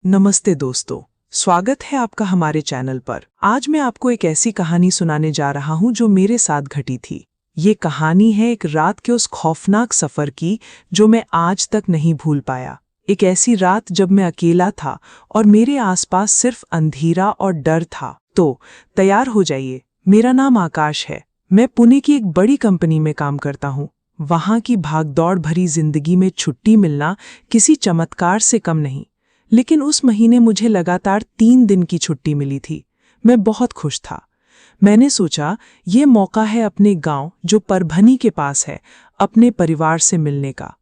नमस्ते दोस्तों, स्वागत है आपका हमारे चैनल पर। आज मैं आपको एक ऐसी कहानी सुनाने जा रहा हूं जो मेरे साथ घटी थी। ये कहानी है एक रात के उस खौफनाक सफर की जो मैं आज तक नहीं भूल पाया। एक ऐसी रात जब मैं अकेला था और मेरे आसपास सिर्फ अंधेरा और डर था। तो तैयार हो जाइए, मेरा नाम आकाश है। मैं पुणे की एक बड़ी कंपनी में काम करता हूँ। वहाँ की भागदौड़ भरी जिंदगी में छुट्टी मिलना किसी चमत्कार से कम नहीं। लेकिन उस महीने मुझे लगातार 3 दिन की छुट्टी मिली थी। मैं बहुत खुश था। मैंने सोचा ये मौका है अपने गांव जो परभनी के पास है, अपने परिवार से मिलने का।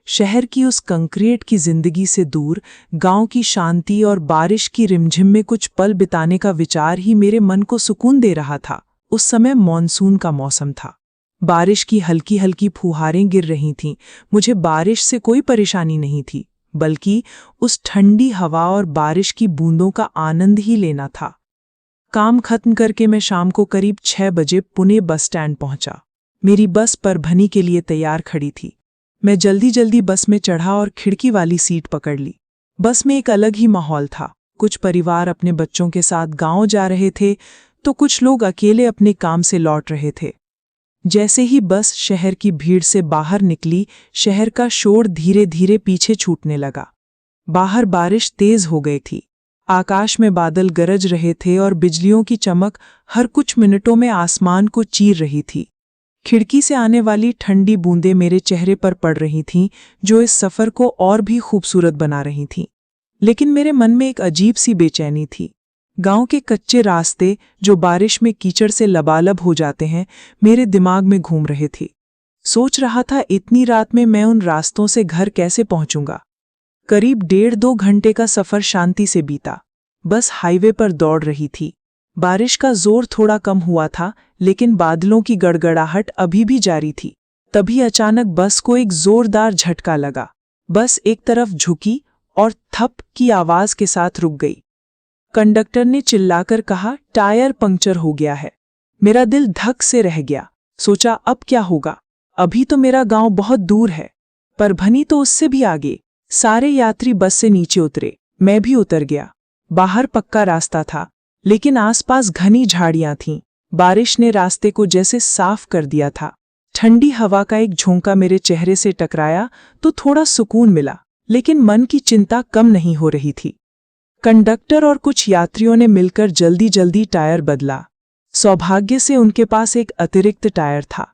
शहर की उस कंक्रीट की जिंदगी से दूर गांव की शांति और बारिश की रिमझिम में कुछ पल बिताने का विचार ही मेरे मन को सुकून दे रहा था। उस समय मॉनसून का मौसम था। बारिश की हल्की हल्की फुहारें गिर रही थीं। मुझे बारिश से कोई परेशानी नहीं थी, बल्कि उस ठंडी हवा और बारिश की बूंदों का आनंद ही लेना था। काम खत्म करके मैं शाम को करीब 6 बजे पुणे बस स्टैंड पहुंचा। मेरी बस परभनी के लिए तैयार खड़ी थी। मैं जल्दी जल्दी बस में चढ़ा और खिड़की वाली सीट पकड़ ली। बस में एक अलग ही माहौल था। कुछ परिवार अपने बच्चों के साथ गांव जा रहे थे, तो कुछ लोग अकेले अपने काम से लौट रहे थे। जैसे ही बस शहर की भीड़ से बाहर निकली, शहर का शोर धीरे धीरे पीछे छूटने लगा। बाहर बारिश तेज हो गई थी। आकाश में बादल गरज रहे थे और बिजलियों की चमक हर कुछ मिनटों में आसमान को चीर रही थी। खिड़की से आने वाली ठंडी बूंदें मेरे चेहरे पर पड़ रही थीं, जो इस सफर को और भी खूबसूरत बना रही थीं। लेकिन मेरे मन में एक अजीब सी बेचैनी थी। गांव के कच्चे रास्ते जो बारिश में कीचड़ से लबालब हो जाते हैं, मेरे दिमाग में घूम रहे थे। सोच रहा था इतनी रात में मैं उन रास्तों से घर कैसे पहुंचूंगा। करीब 1.5-2 घंटे का सफर शांति से बीता। बस हाईवे पर दौड़ रही थी। बारिश का जोर थोड़ा कम हुआ था, लेकिन बादलों की गड़गड़ाहट अभी भी जारी थी। तभी अचानक बस को एक जोरदार झटका लगा। बस एक तरफ झुकी और थप की आवाज के साथ रुक गई। कंडक्टर ने चिल्लाकर कहा, टायर पंक्चर हो गया है। मेरा दिल धक से रह गया। सोचा अब क्या होगा। अभी तो मेरा गांव बहुत दूर है, परभनी तो उससे भी आगे। सारे यात्री बस से नीचे उतरे, मैं भी उतर गया। बाहर पक्का रास्ता था, लेकिन आसपास घनी झाड़ियां थीं। बारिश ने रास्ते को जैसे साफ कर दिया था। ठंडी हवा का एक झोंका मेरे चेहरे से टकराया तो थोड़ा सुकून मिला, लेकिन मन की चिंता कम नहीं हो रही थी। कंडक्टर और कुछ यात्रियों ने मिलकर जल्दी जल्दी टायर बदला। सौभाग्य से उनके पास एक अतिरिक्त टायर था।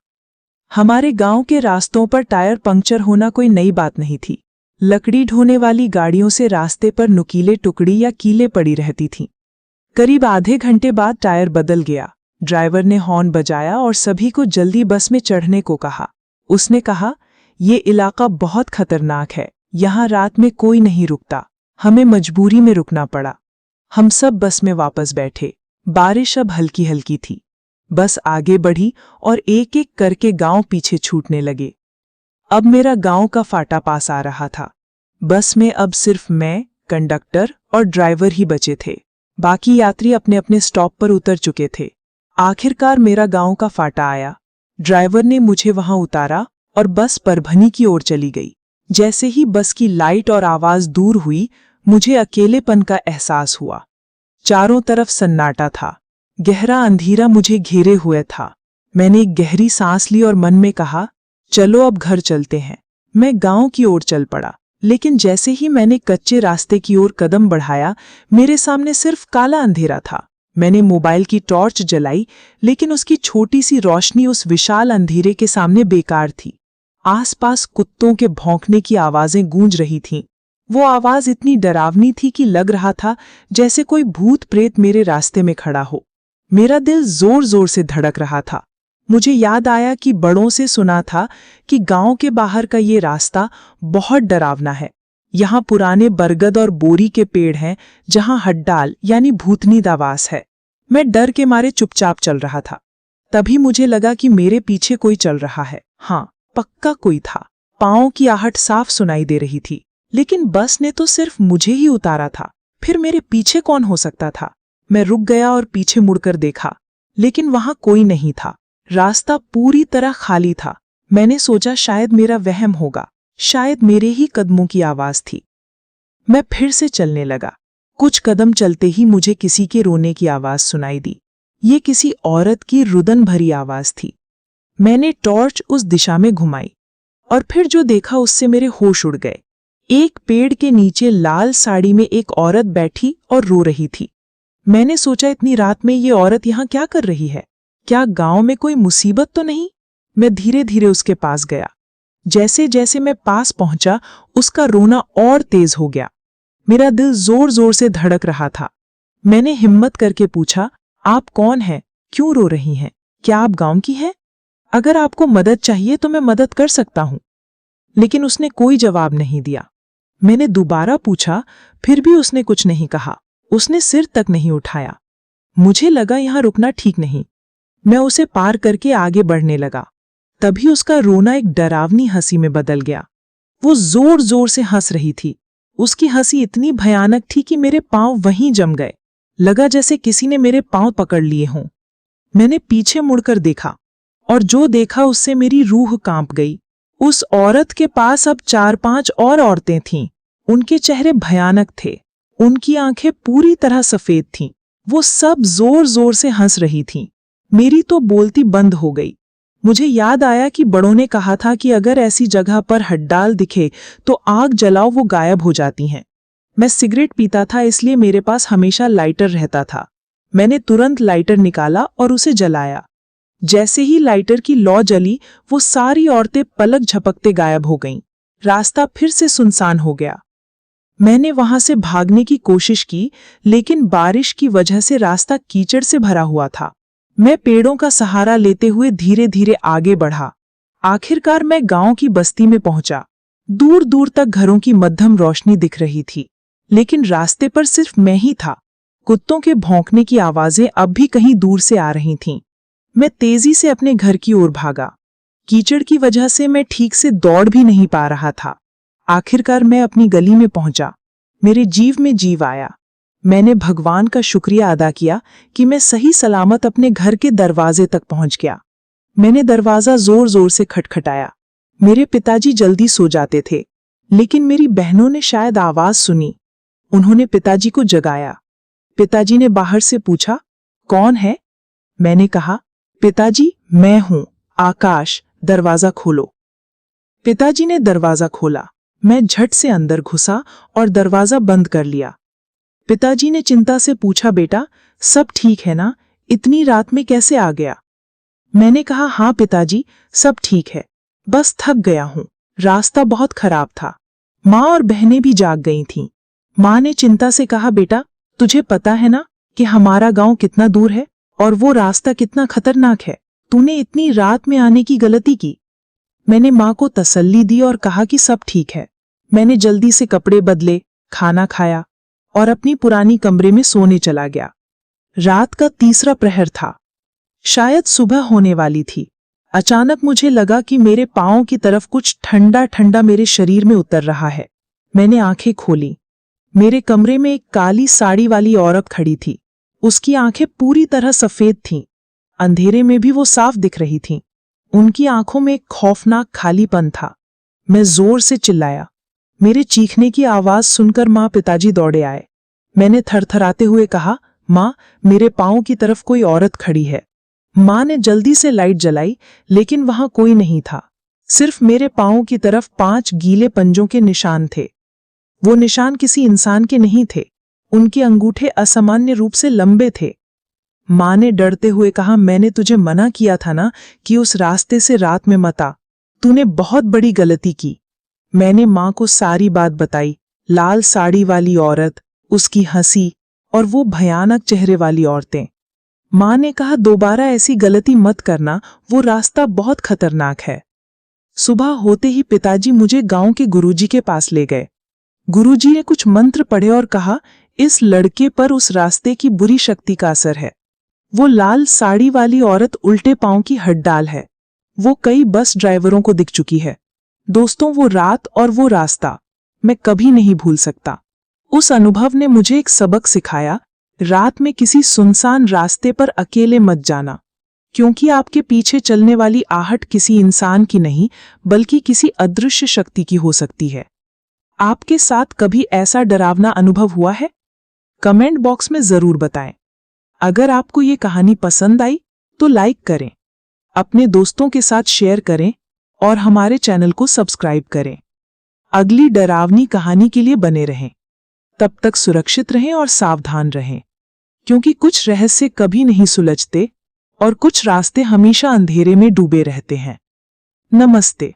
हमारे गांव के रास्तों पर टायर पंक्चर होना कोई नई बात नहीं थी। लकड़ी ढोने वाली गाड़ियों से रास्ते पर नुकीले टुकड़ी या कीले पड़ी रहती थीं। करीब आधे घंटे बाद टायर बदल गया। ड्राइवर ने हॉर्न बजाया और सभी को जल्दी बस में चढ़ने को कहा। उसने कहा, ये इलाका बहुत खतरनाक है, यहाँ रात में कोई नहीं रुकता। हमें मजबूरी में रुकना पड़ा। हम सब बस में वापस बैठे। बारिश अब हल्की हल्की थी। बस आगे बढ़ी और एक एक करके गांव पीछे छूटने लगे। अब मेरा गांव का फाटा पास आ रहा था। बस में अब सिर्फ मैं, कंडक्टर और ड्राइवर ही बचे थे। बाकी यात्री अपने अपने स्टॉप पर उतर चुके थे। आखिरकार मेरा गांव का फाटा आया। ड्राइवर ने मुझे वहां उतारा और बस परभनी की ओर चली गई। जैसे ही बस की लाइट और आवाज दूर हुई, मुझे अकेलेपन का एहसास हुआ। चारों तरफ सन्नाटा था। गहरा अंधेरा मुझे घेरे हुए था। मैंने एक गहरी सांस ली और मन में कहा, चलो अब घर चलते हैं। मैं गांव की ओर चल पड़ा, लेकिन जैसे ही मैंने कच्चे रास्ते की ओर कदम बढ़ाया, मेरे सामने सिर्फ काला अंधेरा था। मैंने मोबाइल की टॉर्च जलाई, लेकिन उसकी छोटी सी रोशनी उस विशाल अंधेरे के सामने बेकार थी। आसपास कुत्तों के भौंकने की आवाजें गूंज रही थीं। वो आवाज इतनी डरावनी थी कि लग रहा था जैसे कोई भूत प्रेत मेरे रास्ते में खड़ा हो। मेरा दिल जोर जोर से धड़क रहा था। मुझे याद आया कि बड़ों से सुना था कि गांव के बाहर का ये रास्ता बहुत डरावना है। यहाँ पुराने बरगद और बोरी के पेड़ हैं, जहाँ हड्डाल यानी भूतनी दा वास है। मैं डर के मारे चुपचाप चल रहा था। तभी मुझे लगा कि मेरे पीछे कोई चल रहा है। हाँ, पक्का कोई था। पाँव की आहट साफ सुनाई दे रही थी। लेकिन बस ने तो सिर्फ मुझे ही उतारा था। फिर मेरे पीछे कौन हो सकता था। मैं रुक गया और पीछे मुड़कर देखा, लेकिन वहां कोई नहीं था। रास्ता पूरी तरह खाली था। मैंने सोचा शायद मेरा वहम होगा, शायद मेरे ही कदमों की आवाज थी। मैं फिर से चलने लगा। कुछ कदम चलते ही मुझे किसी के रोने की आवाज सुनाई दी। ये किसी औरत की रुदन भरी आवाज थी। मैंने टॉर्च उस दिशा में घुमाई और फिर जो देखा उससे मेरे होश उड़ गए। एक पेड़ के नीचे लाल साड़ी में एक औरत बैठी और रो रही थी। मैंने सोचा, इतनी रात में ये औरत यहाँ क्या कर रही है? क्या गांव में कोई मुसीबत तो नहीं? मैं धीरे धीरे उसके पास गया। जैसे जैसे मैं पास पहुंचा, उसका रोना और तेज हो गया। मेरा दिल जोर जोर से धड़क रहा था। मैंने हिम्मत करके पूछा, आप कौन हैं? क्यों रो रही हैं? क्या आप गांव की हैं? अगर आपको मदद चाहिए तो मैं मदद कर सकता हूं। लेकिन उसने कोई जवाब नहीं दिया। मैंने दोबारा पूछा, फिर भी उसने कुछ नहीं कहा। उसने सिर तक नहीं उठाया। मुझे लगा यहां रुकना ठीक नहीं। मैं उसे पार करके आगे बढ़ने लगा। तभी उसका रोना एक डरावनी हंसी में बदल गया। वो जोर जोर से हंस रही थी। उसकी हंसी इतनी भयानक थी कि मेरे पांव वहीं जम गए। लगा जैसे किसी ने मेरे पांव पकड़ लिए हों। मैंने पीछे मुड़कर देखा और जो देखा उससे मेरी रूह कांप गई। उस औरत के पास अब 4-5 और औरतें थीं। उनके चेहरे भयानक थे। उनकी आंखें पूरी तरह सफेद थीं। वो सब जोर जोर से हंस रही थीं। मेरी तो बोलती बंद हो गई। मुझे याद आया कि बड़ों ने कहा था कि अगर ऐसी जगह पर हड्डाल दिखे तो आग जलाओ, वो गायब हो जाती हैं। मैं सिगरेट पीता था, इसलिए मेरे पास हमेशा लाइटर रहता था। मैंने तुरंत लाइटर निकाला और उसे जलाया। जैसे ही लाइटर की लौ जली, वो सारी औरतें पलक झपकते गायब हो गईं। रास्ता फिर से सुनसान हो गया। मैंने वहां से भागने की कोशिश की, लेकिन बारिश की वजह से रास्ता कीचड़ से भरा हुआ था। मैं पेड़ों का सहारा लेते हुए धीरे धीरे आगे बढ़ा। आखिरकार मैं गांव की बस्ती में पहुंचा। दूर दूर तक घरों की मध्यम रोशनी दिख रही थी, लेकिन रास्ते पर सिर्फ मैं ही था। कुत्तों के भौंकने की आवाजें अब भी कहीं दूर से आ रही थीं। मैं तेजी से अपने घर की ओर भागा। कीचड़ की वजह से मैं ठीक से दौड़ भी नहीं पा रहा था। आखिरकार मैं अपनी गली में पहुंचा। मेरे जीव में जीव आया। मैंने भगवान का शुक्रिया अदा किया कि मैं सही सलामत अपने घर के दरवाजे तक पहुंच गया। मैंने दरवाजा जोर जोर से खटखटाया। मेरे पिताजी जल्दी सो जाते थे, लेकिन मेरी बहनों ने शायद आवाज सुनी। उन्होंने पिताजी को जगाया। पिताजी ने बाहर से पूछा, कौन है? मैंने कहा, पिताजी मैं हूं, आकाश, दरवाजा खोलो। पिताजी ने दरवाजा खोला। मैं झट से अंदर घुसा और दरवाजा बंद कर लिया। पिताजी ने चिंता से पूछा, बेटा सब ठीक है ना? इतनी रात में कैसे आ गया? मैंने कहा, हाँ पिताजी, सब ठीक है, बस थक गया हूं। रास्ता बहुत खराब था। माँ और बहनें भी जाग गई थीं। माँ ने चिंता से कहा, बेटा तुझे पता है ना कि हमारा गांव कितना दूर है और वो रास्ता कितना खतरनाक है? तूने इतनी रात में आने की गलती की। मैंने माँ को तसल्ली दी और कहा कि सब ठीक है। मैंने जल्दी से कपड़े बदले, खाना खाया और अपनी पुरानी कमरे में सोने चला गया। रात का तीसरा प्रहर था। शायद सुबह होने वाली थी। अचानक मुझे लगा कि मेरे पांवों की तरफ कुछ ठंडा ठंडा मेरे शरीर में उतर रहा है। मैंने आंखें खोली। मेरे कमरे में एक काली साड़ी वाली औरत खड़ी थी। उसकी आंखें पूरी तरह सफेद थीं। अंधेरे में भी वो साफ दिख रही थीं। उनकी आंखों में एक खौफनाक खालीपन था। मैं जोर से चिल्लाया। मेरे चीखने की आवाज सुनकर माँ पिताजी दौड़े आए। मैंने थरथराते हुए कहा, माँ मेरे पांव की तरफ कोई औरत खड़ी है। माँ ने जल्दी से लाइट जलाई, लेकिन वहां कोई नहीं था। सिर्फ मेरे पांव की तरफ 5 गीले पंजों के निशान थे। वो निशान किसी इंसान के नहीं थे। उनके अंगूठे असामान्य रूप से लंबे थे। माँ ने डरते हुए कहा, मैंने तुझे मना किया था ना कि उस रास्ते से रात में मत आ। तूने बहुत बड़ी गलती की। मैंने माँ को सारी बात बताई। लाल साड़ी वाली औरत, उसकी हंसी और वो भयानक चेहरे वाली औरतें। माँ ने कहा, दोबारा ऐसी गलती मत करना, वो रास्ता बहुत खतरनाक है। सुबह होते ही पिताजी मुझे गांव के गुरुजी के पास ले गए। गुरुजी ने कुछ मंत्र पढ़े और कहा, इस लड़के पर उस रास्ते की बुरी शक्ति का असर है। वो लाल साड़ी वाली औरत उल्टे पांव की हड्डाल है। वो कई बस ड्राइवरों को दिख चुकी है। दोस्तों, वो रात और वो रास्ता मैं कभी नहीं भूल सकता। उस अनुभव ने मुझे एक सबक सिखाया, रात में किसी सुनसान रास्ते पर अकेले मत जाना, क्योंकि आपके पीछे चलने वाली आहट किसी इंसान की नहीं, बल्कि किसी अदृश्य शक्ति की हो सकती है। आपके साथ कभी ऐसा डरावना अनुभव हुआ है? कमेंट बॉक्स में जरूर बताएं। अगर आपको ये कहानी पसंद आई तो लाइक करें, अपने दोस्तों के साथ शेयर करें और हमारे चैनल को सब्सक्राइब करें। अगली डरावनी कहानी के लिए बने रहें। तब तक सुरक्षित रहें और सावधान रहें, क्योंकि कुछ रहस्य कभी नहीं सुलझते और कुछ रास्ते हमेशा अंधेरे में डूबे रहते हैं। नमस्ते।